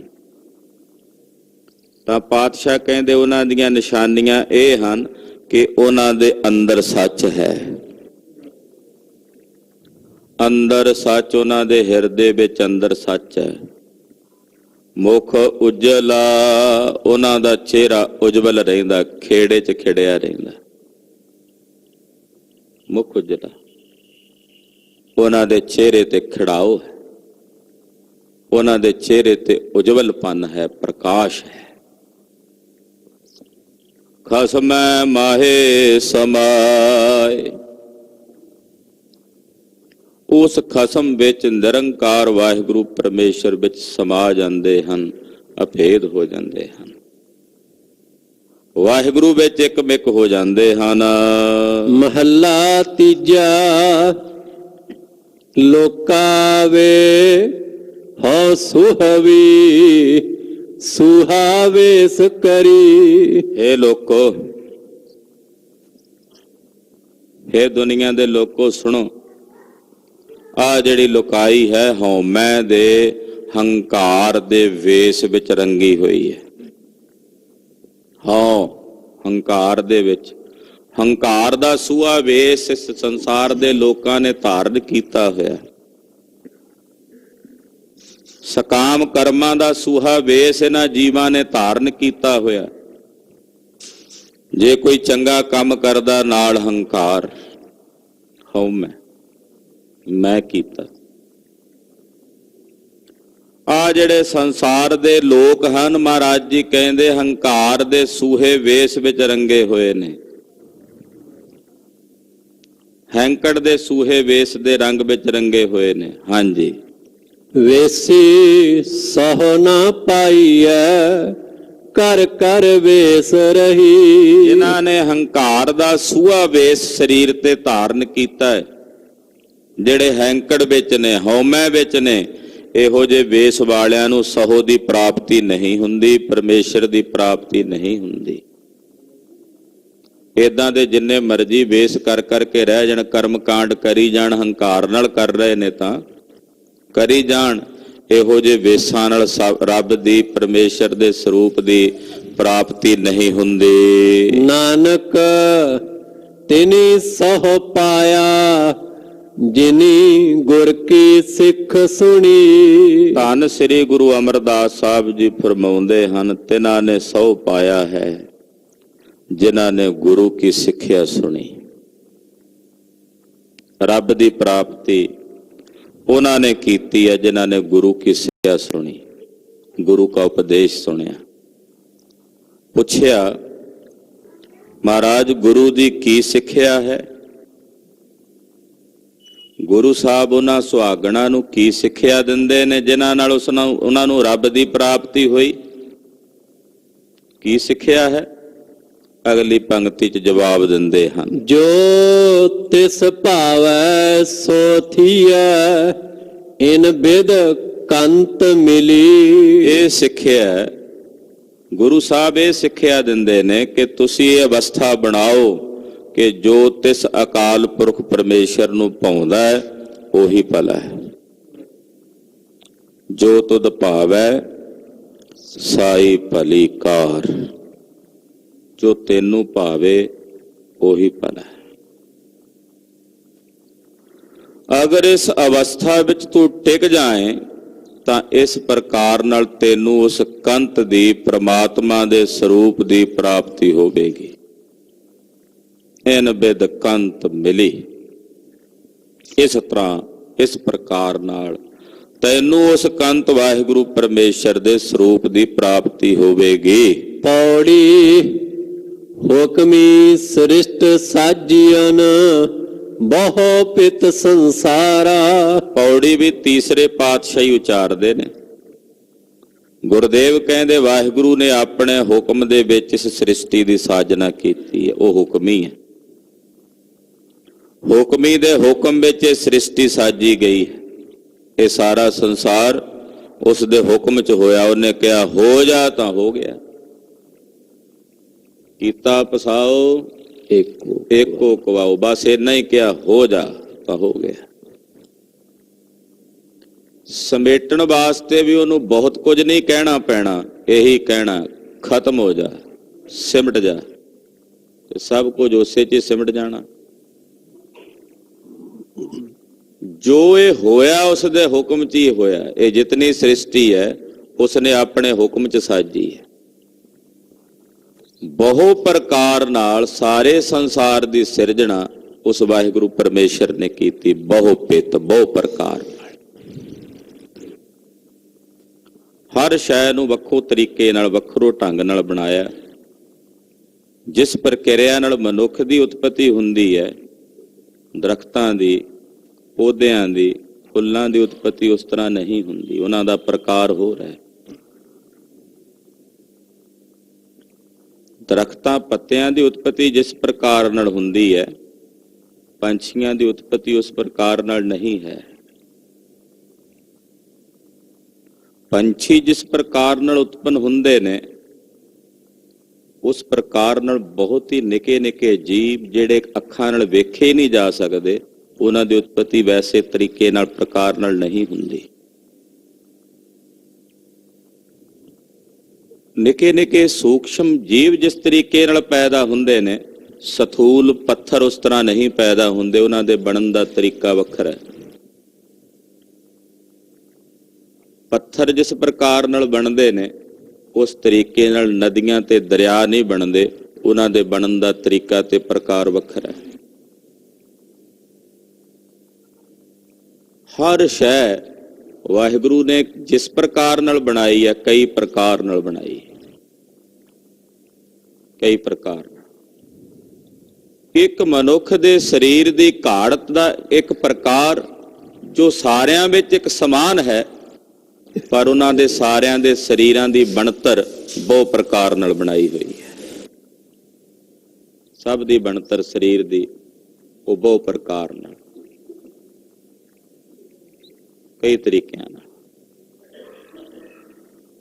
ਤਾਂ ਪਾਤਸ਼ਾਹ ਕਹਿੰਦੇ ਉਹਨਾਂ ਦੀਆਂ ਨਿਸ਼ਾਨੀਆਂ ਇਹ ਹਨ ਕਿ ਉਹਨਾਂ ਦੇ ਅੰਦਰ ਸੱਚ ਹੈ। ਅੰਦਰ ਸੱਚ, ਉਹਨਾਂ ਦੇ ਹਿਰਦੇ ਵਿੱਚ ਅੰਦਰ ਸੱਚ ਹੈ। ਮੁਖ ਉਜਲਾ, ਉਹਨਾਂ ਦਾ ਚਿਹਰਾ ਉਜਵਲ ਰਹਿੰਦਾ, ਖੇੜੇ 'ਚ ਖਿੜਿਆ ਰਹਿੰਦਾ। ਮੁਖ ਉਜਲਾ, ਉਹਨਾਂ ਦੇ ਚਿਹਰੇ ਤੇ ਖਿੜਾਓ ਹੈ, ਉਹਨਾਂ ਦੇ ਚਿਹਰੇ ਤੇ ਉਜਵਲਪਨ ਹੈ, ਪ੍ਰਕਾਸ਼ ਹੈ। ਖਸਮੈ ਮਾਹੇ ਸਮਾਏ, ਉਸ ਖਸਮ ਵਿੱਚ ਨਿਰੰਕਾਰ ਵਾਹਿਗੁਰੂ ਪਰਮੇਸ਼ਰ ਵਿੱਚ ਸਮਾ ਜਾਂਦੇ ਹਨ, ਅਭੇਦ ਹੋ ਜਾਂਦੇ ਹਨ, ਵਾਹਿਗੁਰੂ ਵਿੱਚ ਇੱਕ-ਮਿਕ ਹੋ ਜਾਂਦੇ ਹਨ। ਮਹੱਲਾ ਤੀਜਾ। ਲੋਕਾ ਵੇ ਹਉ ਸੁਹਵੀ, ਸੁਹਾਵੇਸ ਕਰੀ। ਹੇ ਲੋਕੋ, ਹੇ ਦੁਨੀਆ ਦੇ ਲੋਕੋ, ਸੁਣੋ। ਆ ਜਿਹੜੀ ਲੁਕਾਈ ਹੈ, ਹਉਮੈ ਦੇ ਹੰਕਾਰ ਦੇ ਵੇਸ ਵਿੱਚ ਰੰਗੀ ਹੋਈ ਹੈ। ਹਉ ਹੰਕਾਰ ਦੇ ਵਿੱਚ, ਹੰਕਾਰ ਦਾ ਸੂਹਾ ਵੇਸ ਇਸ ਸੰਸਾਰ ਦੇ ਲੋਕਾਂ ਨੇ ਧਾਰਨ ਕੀਤਾ ਹੋਇਆ। ਸਕਾਮ ਕਰਮਾਂ ਦਾ ਸੂਹਾ ਵੇਸ ਇਹਨਾਂ ਜੀਵਾਂ ਨੇ ਧਾਰਨ ਕੀਤਾ ਹੋਇਆ। ਜੇ ਕੋਈ ਚੰਗਾ ਕੰਮ ਕਰਦਾ, ਨਾਲ ਹੰਕਾਰ, ਹਉਮੈ, ਮੈਂ ਕੀਤਾ। ਆ ਜਿਹੜੇ ਸੰਸਾਰ ਦੇ ਲੋਕ ਹਨ, ਮਹਾਰਾਜ ਜੀ ਕਹਿੰਦੇ ਹੰਕਾਰ ਦੇ ਸੂਹੇ ਵੇਸ ਵਿੱਚ ਰੰਗੇ ਹੋਏ ਨੇ। ਹੈਂਕੜ ਦੇ ਸੂਹੇ ਵੇਸ ਦੇ ਰੰਗ ਵਿੱਚ ਰੰਗੇ ਹੋਏ ਨੇ। ਹਾਂਜੀ। ਵੇਸੀ ਸਹੁ ਨਾ ਪਾਈਐ, ਕਰ ਕਰ ਵੇਸ ਰਹੀ। ਜਿਨ੍ਹਾਂ ਨੇ ਹੰਕਾਰ ਦਾ ਸੂਹਾ ਵੇਸ ਸਰੀਰ ਤੇ ਧਾਰਨ ਕੀਤਾ ਹੈ, ਜਿਹੜੇ ਹੈਂਕੜ ਵਿੱਚ ਨੇ, ਹਉਮੈ ਵਿੱਚ ਨੇ, ਇਹੋ ਜਿਹੇ ਵੇਸ ਵਾਲਿਆਂ ਨੂੰ ਸਹੁ ਦੀ ਪ੍ਰਾਪਤੀ ਨਹੀਂ ਹੁੰਦੀ, ਪਰਮੇਸ਼ਰ ਦੀ ਪ੍ਰਾਪਤੀ ਨਹੀਂ ਹੁੰਦੀ। ਏਦਾਂ ਦੇ ਜਿੰਨੇ ਮਰਜ਼ੀ ਵੇਸ ਕਰ ਕਰਕੇ ਰਹਿ ਜਾਣ, ਕਰਮ ਕਾਂਡ ਕਰੀ ਜਾਣ, ਹੰਕਾਰ ਨਾਲ ਕਰ ਰਹੇ ਨੇ ਤਾਂ ਕਰੀ ਜਾਣ, ਇਹੋ ਜਿਹੇ ਵੇਸਾਂ ਨਾਲ ਰੱਬ ਦੀ, ਪਰਮੇਸ਼ਰ ਦੇ ਸਰੂਪ ਦੀ ਪ੍ਰਾਪਤੀ ਨਹੀਂ ਹੁੰਦੀ। ਨਾਨਕ ਤਿਨੀ ਸਹੁ ਪਾਇਆ, ਜਿਨੀ ਗੁਰ ਕੀ ਸਿੱਖ ਸੁਣੀ। ਧੰਨ ਸ੍ਰੀ ਗੁਰੂ ਅਮਰਦਾਸ ਸਾਹਿਬ ਜੀ ਫਰਮਾਉਂਦੇ ਹਨ, ਤਿਨਾਂ ਨੇ ਸਹੁ ਪਾਇਆ ਹੈ ਜਿਨ੍ਹਾਂ ਨੇ ਗੁਰੂ ਕੀ ਸਿੱਖਿਆ ਸੁਣੀ। ਰੱਬ ਦੀ ਪ੍ਰਾਪਤੀ ਉਹਨਾਂ ਨੇ ਕੀਤੀ ਹੈ ਜਿਨ੍ਹਾਂ ਨੇ ਗੁਰੂ ਕੀ ਸਿੱਖਿਆ ਸੁਣੀ, ਗੁਰੂ ਕਾ ਉਪਦੇਸ਼ ਸੁਣਿਆ। ਪੁੱਛਿਆ, ਮਹਾਰਾਜ ਗੁਰੂ ਦੀ ਕੀ ਸਿੱਖਿਆ ਹੈ? ਗੁਰੂ ਸਾਹਿਬ ਉਹਨਾਂ ਸੁਹਾਗਣਾਂ ਨੂੰ ਕੀ ਸਿੱਖਿਆ ਦਿੰਦੇ ਨੇ ਜਿਨ੍ਹਾਂ ਨਾਲ ਉਹਨਾਂ ਨੂੰ ਰੱਬ ਦੀ ਪ੍ਰਾਪਤੀ ਹੋਈ? ਕੀ ਸਿੱਖਿਆ ਹੈ? ਅਗਲੀ ਪੰਕਤੀ 'ਚ ਜਵਾਬ ਦਿੰਦੇ ਹਨ, ਜੋ ਤਿਸ ਭਾਵੈ ਸੋ ਥੀਐ, ਇਨ ਬਿਦ ਕੰਤ ਮਿਲੀ। ਇਹ ਸਿੱਖਿਆ ਗੁਰੂ ਸਾਹਿਬ ਇਹ ਸਿੱਖਿਆ ਦਿੰਦੇ ਨੇ ਕਿ ਤੁਸੀਂ ਇਹ ਅਵਸਥਾ ਬਣਾਓ ਕਿ ਜੋ ਤਿਸ ਅਕਾਲ ਪੁਰਖ ਪਰਮੇਸ਼ਰ ਨੂੰ ਭਾਉਂਦਾ ਹੈ ਉਹੀ ਭਲਾ ਹੈ। ਜੋ ਤੁਧ ਭਾਵੈ ਸਾਈ ਭਲੀ ਕਾਰ, ਜੋ ਤੈਨੂੰ ਭਾਵੇ ਉਹੀ ਭਲਾ ਹੈ। ਅਗਰ ਇਸ ਅਵਸਥਾ ਵਿੱਚ ਤੂੰ ਟਿਕ ਜਾਏ ਤਾਂ ਇਸ ਪ੍ਰਕਾਰ ਨਾਲ ਤੈਨੂੰ ਉਸ ਕੰਤ ਦੀ, ਪ੍ਰਮਾਤਮਾ ਦੇ ਸਰੂਪ ਦੀ ਪ੍ਰਾਪਤੀ ਹੋਵੇਗੀ। ਇਨ ਬਿਦ ਕੰਤ ਮਿਲੀ। ਇਸ ਤਰ੍ਹਾਂ, ਇਸ ਪ੍ਰਕਾਰ ਨਾਲ ਤੈਨੂੰ ਉਸ ਕੰਤ ਵਾਹਿਗੁਰੂ ਪਰਮੇਸ਼ਰ ਦੇ ਸਰੂਪ ਦੀ ਪ੍ਰਾਪਤੀ ਹੋਵੇਗੀ। ਪੌੜੀ ਹੁਕਮੀ ਸ੍ਰਿਸ਼ਟ ਸਾਜੀਅਨ, ਬਹੁ ਪਿਤ ਸੰਸਾਰਾ। ਪੌੜੀ ਵੀ ਤੀਸਰੇ ਪਾਤਸ਼ਾਹੀ ਉਚਾਰਦੇ ਨੇ। ਗੁਰਦੇਵ ਕਹਿੰਦੇ ਵਾਹਿਗੁਰੂ ਨੇ ਆਪਣੇ ਹੁਕਮ ਦੇ ਵਿੱਚ ਇਸ ਸ੍ਰਿਸ਼ਟੀ ਦੀ ਸਾਜਨਾ ਕੀਤੀ ਹੈ। ਉਹ ਹੁਕਮੀ ਹੈ, ਹੁਕਮੀ ਦੇ ਹੁਕਮ ਵਿੱਚ ਇਹ ਸ੍ਰਿਸ਼ਟੀ ਸਾਜੀ ਗਈ ਹੈ। ਇਹ ਸਾਰਾ ਸੰਸਾਰ ਉਸ ਦੇ ਹੁਕਮ 'ਚ ਹੋਇਆ। ਉਹਨੇ ਕਿਹਾ ਹੋ ਜਾ ਤਾਂ ਹੋ ਗਿਆ, ਕੀਤਾ ਪਸਾਓ ਏਕੋ ਕਵਾਓ, ਬਸ ਇੰਨਾ ਹੀ ਕਿਹਾ ਹੋ ਜਾ ਤਾਂ ਹੋ ਗਿਆ। ਸਮੇਟਣ ਵਾਸਤੇ ਵੀ ਉਹਨੂੰ ਬਹੁਤ ਕੁਝ ਨਹੀਂ ਕਹਿਣਾ ਪੈਣਾ, ਇਹੀ ਕਹਿਣਾ ਖਤਮ ਹੋ ਜਾ, ਸਿਮਟ ਜਾ, ਤੇ ਸਭ ਕੁਝ ਉਸੇ 'ਚ ਸਿਮਟ ਜਾਣਾ। ਜੋ ਇਹ ਹੋਇਆ ਉਸ ਦੇ ਹੁਕਮ 'ਚ ਹੀ ਹੋਇਆ। ਇਹ ਜਿਤਨੀ ਸ੍ਰਿਸ਼ਟੀ ਹੈ ਉਸਨੇ ਆਪਣੇ ਹੁਕਮ 'ਚ ਸਾਜੀ ਹੈ। ਬਹੁ ਪ੍ਰਕਾਰ ਨਾਲ ਸਾਰੇ ਸੰਸਾਰ ਦੀ ਸਿਰਜਣਾ ਉਸ ਵਾਹਿਗੁਰੂ ਪਰਮੇਸ਼ਰ ਨੇ ਕੀਤੀ। ਬਹੁ ਪਿਤ, ਬਹੁ ਪ੍ਰਕਾਰ ਨਾਲ ਹਰ ਸ਼ੈ ਨੂੰ ਵੱਖੋ ਤਰੀਕੇ ਨਾਲ, ਵੱਖਰੋ ਢੰਗ ਨਾਲ ਬਣਾਇਆ। ਜਿਸ ਪ੍ਰਕਿਰਿਆ ਨਾਲ ਮਨੁੱਖ ਦੀ ਉਤਪਤੀ ਹੁੰਦੀ ਹੈ, ਦਰਖਤਾਂ ਦੀ, ਪੌਦਿਆਂ ਦੀ, ਫੁੱਲਾਂ ਦੀ ਉਤਪਤੀ ਉਸ ਤਰ੍ਹਾਂ ਨਹੀਂ ਹੁੰਦੀ। ਉਹਨਾਂ ਦਾ ਪ੍ਰਕਾਰ ਹੋ ਰਿਹਾ। ਦਰਖਤਾਂ ਪੱਤਿਆਂ ਦੀ ਉਤਪਤੀ ਜਿਸ ਪ੍ਰਕਾਰ ਨਾਲ ਹੁੰਦੀ ਹੈ, ਪੰਛੀਆਂ ਦੀ ਉਤਪਤੀ ਉਸ ਪ੍ਰਕਾਰ ਨਾਲ ਨਹੀਂ ਹੈ। ਪੰਛੀ ਜਿਸ ਪ੍ਰਕਾਰ ਨਾਲ ਉਤਪੰਨ ਹੁੰਦੇ ਨੇ, ਉਸ ਪ੍ਰਕਾਰ ਨਾਲ ਬਹੁਤ ਹੀ ਨਿੱਕੇ ਨਿੱਕੇ ਜੀਵ ਜਿਹੜੇ ਅੱਖਾਂ ਨਾਲ ਵੇਖੇ ਨਹੀਂ ਜਾ ਸਕਦੇ, ਉਹਨਾਂ ਦੀ ਉਤਪਤੀ ਵੈਸੇ ਤਰੀਕੇ ਨਾਲ, ਪ੍ਰਕਾਰ ਨਾਲ ਨਹੀਂ ਹੁੰਦੀ। ਨਿੱਕੇ ਨਿੱਕੇ ਸੂਖਸ਼ਮ ਜੀਵ ਜਿਸ ਤਰੀਕੇ ਨਾਲ ਪੈਦਾ ਹੁੰਦੇ ਨੇ, ਸਥੂਲ ਪੱਥਰ ਉਸ ਤਰ੍ਹਾਂ ਨਹੀਂ ਪੈਦਾ ਹੁੰਦੇ। ਉਹਨਾਂ ਦੇ ਬਣਨ ਦਾ ਤਰੀਕਾ ਵੱਖਰਾ ਹੈ। ਪੱਥਰ ਜਿਸ ਪ੍ਰਕਾਰ ਨਾਲ ਬਣਦੇ ਨੇ, ਉਸ ਤਰੀਕੇ ਨਾਲ ਨਦੀਆਂ ਤੇ ਦਰਿਆ ਨਹੀਂ ਬਣਦੇ। ਉਹਨਾਂ ਦੇ ਬਣਨ ਦਾ ਤਰੀਕਾ ਤੇ ਪ੍ਰਕਾਰ ਵੱਖਰਾ ਹੈ। ਹਰ ਸ਼ੈ ਵਾਹਿਗੁਰੂ ਨੇ ਜਿਸ ਪ੍ਰਕਾਰ ਨਾਲ ਬਣਾਈ ਹੈ, ਕਈ ਪ੍ਰਕਾਰ ਨਾਲ ਬਣਾਈ ਹੈ, ਕਈ ਪ੍ਰਕਾਰ ਨਾਲ। ਇੱਕ ਮਨੁੱਖ ਦੇ ਸਰੀਰ ਦੀ ਘਾੜਤ ਦਾ ਇੱਕ ਪ੍ਰਕਾਰ ਜੋ ਸਾਰਿਆਂ ਵਿੱਚ ਇੱਕ ਸਮਾਨ ਹੈ, ਪਰ ਉਹਨਾਂ ਦੇ ਸਾਰਿਆਂ ਦੇ ਸਰੀਰਾਂ ਦੀ ਬਣਤਰ ਬਹੁ ਪ੍ਰਕਾਰ ਨਾਲ ਬਣਾਈ ਹੋਈ ਹੈ। ਸਭ ਦੀ ਬਣਤਰ ਸਰੀਰ ਦੀ ਉਹ ਬਹੁ ਪ੍ਰਕਾਰ ਨਾਲ, ਕਈ ਤਰੀਕਿਆਂ ਨਾਲ,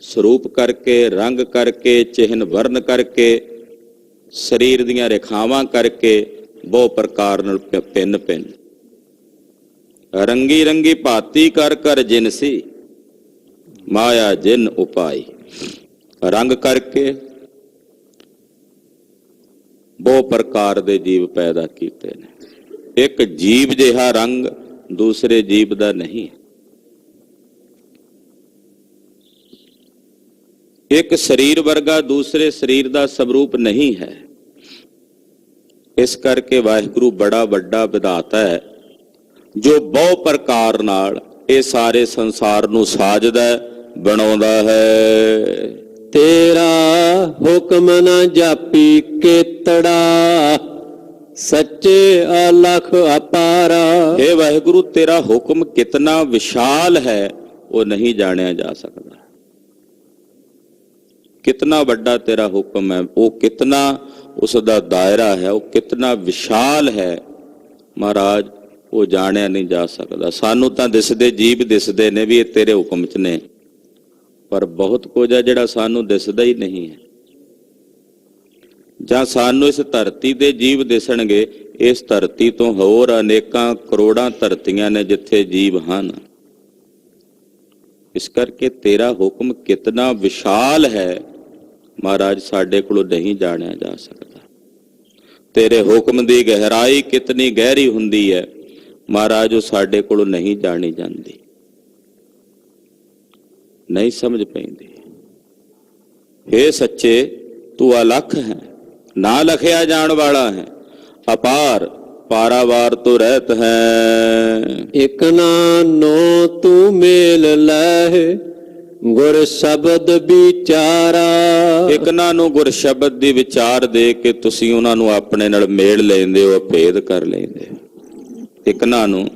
ਸਰੂਪ ਕਰਕੇ, ਰੰਗ ਕਰਕੇ, ਚਿਹਨ ਵਰਨ ਕਰਕੇ, ਸਰੀਰ ਦੀਆਂ ਰੇਖਾਵਾਂ ਕਰਕੇ, ਬਹੁ ਪ੍ਰਕਾਰ ਨਾਲ ਭਿੰਨ ਭਿੰਨ। ਰੰਗੀ ਰੰਗੀ ਭਾਤੀ ਕਰ ਕਰ ਜਿਨਸੀ, ਮਾਇਆ ਜਿਨ ਉਪਾਈ। ਰੰਗ ਕਰਕੇ ਬਹੁ ਪ੍ਰਕਾਰ ਦੇ ਜੀਵ ਪੈਦਾ ਕੀਤੇ ਨੇ। ਇੱਕ ਜੀਵ ਜਿਹਾ ਰੰਗ ਦੂਸਰੇ ਜੀਵ ਦਾ ਨਹੀਂ। ਇੱਕ ਸਰੀਰ ਵਰਗਾ ਦੂਸਰੇ ਸਰੀਰ ਦਾ ਸਵਰੂਪ ਨਹੀਂ ਹੈ। ਇਸ ਕਰਕੇ ਵਾਹਿਗੁਰੂ ਬੜਾ ਵੱਡਾ ਵਿਧਾਤਾ ਹੈ, ਜੋ ਬਹੁ ਪ੍ਰਕਾਰ ਨਾਲ ਇਹ ਸਾਰੇ ਸੰਸਾਰ ਨੂੰ ਸਾਜਦਾ, ਬਣਾਉਂਦਾ ਹੈ। ਤੇਰਾ ਹੁਕਮ ਨਾ ਜਾਪੀ ਕੇਤੜਾ, ਸੱਚੇ ਅਲਖ ਅਪਾਰਾ। हे ਵਾਹਿਗੁਰੂ, ਤੇਰਾ ਹੁਕਮ ਕਿਤਨਾ ਵਿਸ਼ਾਲ ਹੈ, ਉਹ ਨਹੀਂ ਜਾਣਿਆ ਜਾ ਸਕਦਾ। ਕਿਤਨਾ ਵੱਡਾ ਤੇਰਾ ਹੁਕਮ ਹੈ, ਉਹ ਕਿਤਨਾ ਉਸ ਦਾ ਦਾਇਰਾ ਹੈ, ਉਹ ਕਿਤਨਾ ਵਿਸ਼ਾਲ ਹੈ ਮਹਾਰਾਜ, ਉਹ ਜਾਣਿਆ ਨਹੀਂ ਜਾ ਸਕਦਾ। ਸਾਨੂੰ ਤਾਂ ਦਿਸਦੇ ਜੀਵ ਦਿਸਦੇ ਨੇ ਵੀ ਇਹ ਤੇਰੇ ਹੁਕਮ 'ਚ ਨੇ, ਪਰ ਬਹੁਤ ਕੁਝ ਹੈ ਜਿਹੜਾ ਸਾਨੂੰ ਦਿਸਦਾ ਹੀ ਨਹੀਂ ਹੈ। ਜਾਂ ਸਾਨੂੰ ਇਸ ਧਰਤੀ ਦੇ ਜੀਵ ਦਿਸਣਗੇ, ਇਸ ਧਰਤੀ ਤੋਂ ਹੋਰ ਅਨੇਕਾਂ ਕਰੋੜਾਂ ਧਰਤੀਆਂ ਨੇ ਜਿੱਥੇ ਜੀਵ ਹਨ। ਇਸ ਕਰਕੇ ਤੇਰਾ ਹੁਕਮ ਕਿਤਨਾ ਵਿਸ਼ਾਲ ਹੈ ਮਹਾਰਾਜ, ਸਾਡੇ ਕੋਲੋਂ ਨਹੀਂ ਜਾਣਿਆ ਜਾ ਸਕਦਾ। ਤੇਰੇ ਹੁਕਮ ਦੀ ਗਹਿਰਾਈ ਕਿਤਨੀ ਗਹਿਰੀ ਹੁੰਦੀ ਹੈ ਮਹਾਰਾਜ, ਉਹ ਸਾਡੇ ਕੋਲੋਂ ਨਹੀਂ ਜਾਣੀ ਜਾਂਦੀ, ਨਹੀਂ ਸਮਝ ਪੈਂਦੀ। हे ਸੱਚੇ, ਤੂੰ ਅਲਖ ਹੈ, ਨਾ ਲਖਿਆ ਜਾਣ ਵਾਲਾ ਹੈ, ਅਪਾਰ ਪਾਰਾਵਾਰ ਤੋਂ ਰਹਿਤ ਹੈ। ਇਕ ਨਾਨੋ ਤੂੰ ਮੇਲ ਲੈ, ਗੁਰ ਸ਼ਬਦ ਵਿਚਾਰਾ। ਇਕਨਾਂ ਨੂੰ ਗੁਰ ਸ਼ਬਦ ਦੀ ਵਿਚਾਰ ਦੇ ਕੇ ਤੁਸੀਂ ਉਹਨਾਂ ਨੂੰ ਆਪਣੇ ਨਾਲ ਮੇਲ ਲੈਂਦੇ ਹੋ, ਭੇਦ ਕਰ ਲੈਂਦੇ ਹੋ। ਇਕਨਾਂ ਨੂੰ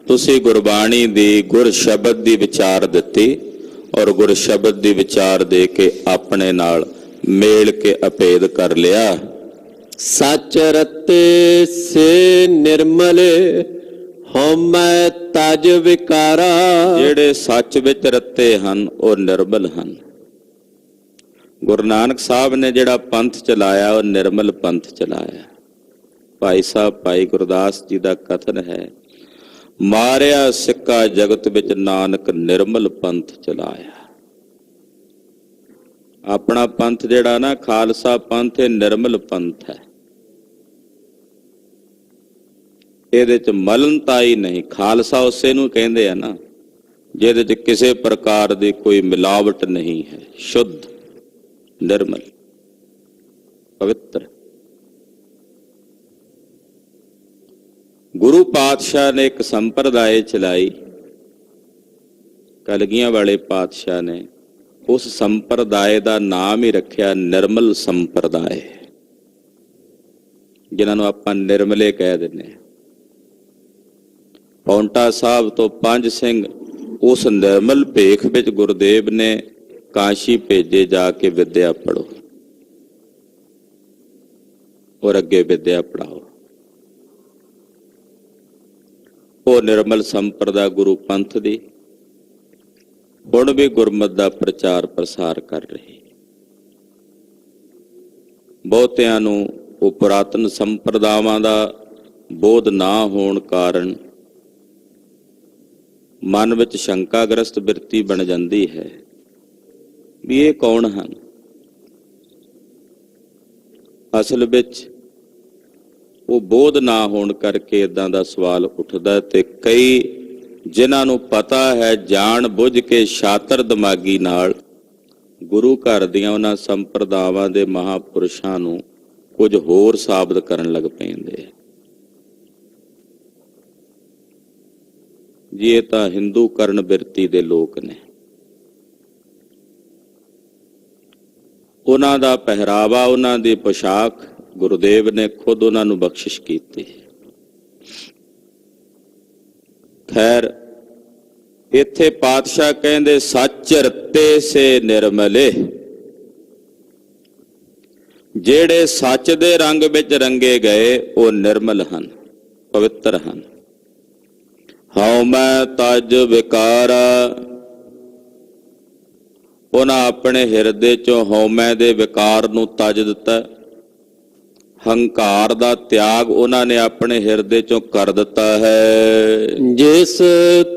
ਤੁਸੀਂ ਗੁਰਬਾਣੀ ਦੀ ਗੁਰ ਸ਼ਬਦ ਦੀ ਵਿਚਾਰ ਦਿੱਤੀ ਔਰ ਗੁਰ ਸ਼ਬਦ ਦੀ ਵਿਚਾਰ ਦੇ ਕੇ ਆਪਣੇ ਨਾਲ ਮੇਲ ਕੇ ਅਭੇਦ ਕਰ ਲਿਆ। ਸਚ ਰਤੇ ਸੇ ਨਿਰਮਲੇ ਹਉਮੈ ਤਜ ਵਿਕਾਰਾ। ਜਿਹੜੇ ਸੱਚ ਵਿੱਚ ਰਤੇ ਹਨ ਉਹ ਨਿਰਮਲ ਹਨ। ਗੁਰੂ ਨਾਨਕ ਸਾਹਿਬ ਨੇ ਜਿਹੜਾ ਪੰਥ ਚਲਾਇਆ ਉਹ ਨਿਰਮਲ ਪੰਥ ਚਲਾਇਆ। ਭਾਈ ਸਾਹਿਬ ਭਾਈ ਗੁਰਦਾਸ ਜੀ ਦਾ ਕਥਨ ਹੈ, ਮਾਰਿਆ ਸਿੱਕਾ ਜਗਤ ਵਿੱਚ ਨਾਨਕ ਨਿਰਮਲ ਪੰਥ ਚਲਾਇਆ। ਆਪਣਾ ਪੰਥ ਜਿਹੜਾ ਨਾ ਖਾਲਸਾ ਪੰਥ, ਇਹ ਨਿਰਮਲ ਪੰਥ ਹੈ। ਇਹਦੇ ਚ ਮਲਨਤਾ ਹੀ ਨਹੀਂ। ਖਾਲਸਾ ਉਸੇ ਨੂੰ ਕਹਿੰਦੇ ਆ ਨਾ ਜਿਹਦੇ ਚ ਕਿਸੇ ਪ੍ਰਕਾਰ ਦੀ ਕੋਈ ਮਿਲਾਵਟ ਨਹੀਂ ਹੈ, ਸ਼ੁੱਧ, ਨਿਰਮਲ, ਪਵਿੱਤਰ। ਗੁਰੂ ਪਾਤਸ਼ਾਹ ਨੇ ਇੱਕ ਸੰਪਰਦਾਇ ਚਲਾਈ, ਕਲਗੀਆਂ ਵਾਲੇ ਪਾਤਸ਼ਾਹ ਨੇ। ਉਸ ਸੰਪਰਦਾਇ ਦਾ ਨਾਮ ਹੀ ਰੱਖਿਆ ਨਿਰਮਲ ਸੰਪਰਦਾਇ, ਜਿਨ੍ਹਾਂ ਨੂੰ ਆਪਾਂ ਨਿਰਮਲੇ ਕਹਿ ਦਿੰਦੇ ਹਾਂ। ਪੌਂਟਾ ਸਾਹਿਬ ਤੋਂ ਪੰਜ ਸਿੰਘ ਉਸ ਨਿਰਮਲ ਭੇਖ ਵਿੱਚ ਗੁਰਦੇਵ ਨੇ ਕਾਸ਼ੀ ਭੇਜੇ, ਜਾ ਕੇ ਵਿਦਿਆ ਪੜ੍ਹੋ ਔਰ ਅੱਗੇ ਵਿਦਿਆ ਪੜ੍ਹਾਓ। ਉਹ ਨਿਰਮਲ ਸੰਪਰਦਾ ਗੁਰੂ ਪੰਥ ਦੀ ਹੁਣ ਵੀ ਗੁਰਮਤਿ ਦਾ ਪ੍ਰਚਾਰ ਪ੍ਰਸਾਰ ਕਰ ਰਹੀ। ਬਹੁਤਿਆਂ ਨੂੰ ਉਹ ਪੁਰਾਤਨ ਸੰਪਰਦਾਵਾਂ ਦਾ ਬੋਧ ਨਾ ਹੋਣ ਕਾਰਨ ਮਨ ਵਿੱਚ ਸ਼ੰਕਾਗ੍ਰਸਤ ਬਿਰਤੀ ਬਣ ਜਾਂਦੀ ਹੈ ਵੀ ਇਹ ਕੌਣ ਹਨ। ਅਸਲ ਵਿੱਚ ਉਹ ਬੋਧ ਨਾ ਹੋਣ ਕਰਕੇ ਇਦਾਂ ਦਾ ਸਵਾਲ ਉੱਠਦਾ। ਤੇ ਕਈ ਜਿਨ੍ਹਾਂ ਨੂੰ ਪਤਾ ਹੈ ਜਾਣ ਬੁੱਝ ਕੇ ਸ਼ਾਤਰ ਦਿਮਾਗੀ ਨਾਲ ਗੁਰੂ ਘਰ ਦੀਆਂ ਉਹਨਾਂ ਸੰਪਰਦਾਵਾਂ ਦੇ ਮਹਾਂਪੁਰਸ਼ਾਂ ਨੂੰ ਕੁਝ ਹੋਰ ਸਾਬਤ ਕਰਨ ਲੱਗ ਪੈਂਦੇ। ਜੀ ਇਹ ਤਾਂ ਹਿੰਦੂ ਕਰਨ ਬਿਰਤੀ ਦੇ ਲੋਕ ਨੇ। ਉਹਨਾਂ ਦਾ ਪਹਿਰਾਵਾ, ਉਹਨਾਂ ਦੀ ਪੋਸ਼ਾਕ ਗੁਰੂਦੇਵ ਨੇ ਖੁਦ ਉਹਨਾਂ ਨੂੰ ਬਖਸ਼ਿਸ਼ ਕੀਤੀ। ਖੈਰ, ਇੱਥੇ ਪਾਤਸ਼ਾਹ ਕਹਿੰਦੇ ਸੱਚ ਰਤੇ ਸੇ ਨਿਰਮਲੇ, ਜਿਹੜੇ ਸੱਚ ਦੇ ਰੰਗ ਵਿੱਚ ਰੰਗੇ ਗਏ ਉਹ ਨਿਰਮਲ ਹਨ, ਪਵਿੱਤਰ ਹਨ। ਹਉਮੈ ਤਜ ਵਿਕਾਰਾ, ਉਹਨਾਂ ਆਪਣੇ ਹਿਰਦੇ ਚੋਂ ਹਉਮੈ ਦੇ ਵਿਕਾਰ ਨੂੰ ਤਜ ਦਿੱਤਾ। ਹੰਕਾਰ ਦਾ ਤਿਆਗ ਉਹਨਾਂ ਨੇ ਆਪਣੇ ਹਿਰਦੇ ਚੋਂ ਕਰ ਦਿੱਤਾ ਹੈ। ਜਿਸ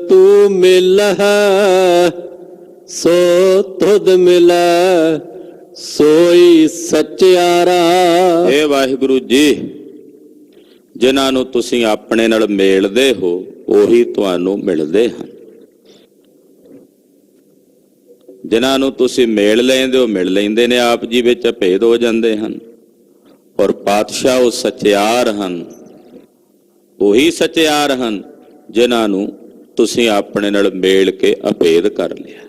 ਤੂੰ ਮਿਲਹਿ ਸੋ ਤੁਧ ਮਿਲੈ ਸੋਈ ਸਚਿਆਰਾ। ਇਹ ਵਾਹਿਗੁਰੂ ਜੀ, ਜਿਨ੍ਹਾਂ ਨੂੰ ਤੁਸੀਂ ਆਪਣੇ ਨਾਲ ਮੇਲਦੇ ਹੋ ਉਹੀ ਤੁਹਾਨੂੰ ਮਿਲਦੇ ਹਨ। ਜਿਨ੍ਹਾਂ ਨੂੰ ਤੁਸੀਂ ਮੇਲ ਲੈਂਦੇ ਹੋ ਮਿਲ ਲੈਂਦੇ ਨੇ, ਆਪ ਜੀ ਵਿੱਚ ਅਭੇਦ ਹੋ ਜਾਂਦੇ ਹਨ। ਔਰ ਪਾਤਸ਼ਾਹ ਉਹ ਸਚਿਆਰ ਹਨ, ਉਹੀ ਸਚਿਆਰ ਹਨ ਜਿਨ੍ਹਾਂ ਨੂੰ ਤੁਸੀਂ ਆਪਣੇ ਨਾਲ ਮੇਲ ਕੇ ਅਭੇਦ ਕਰ ਲਿਆ।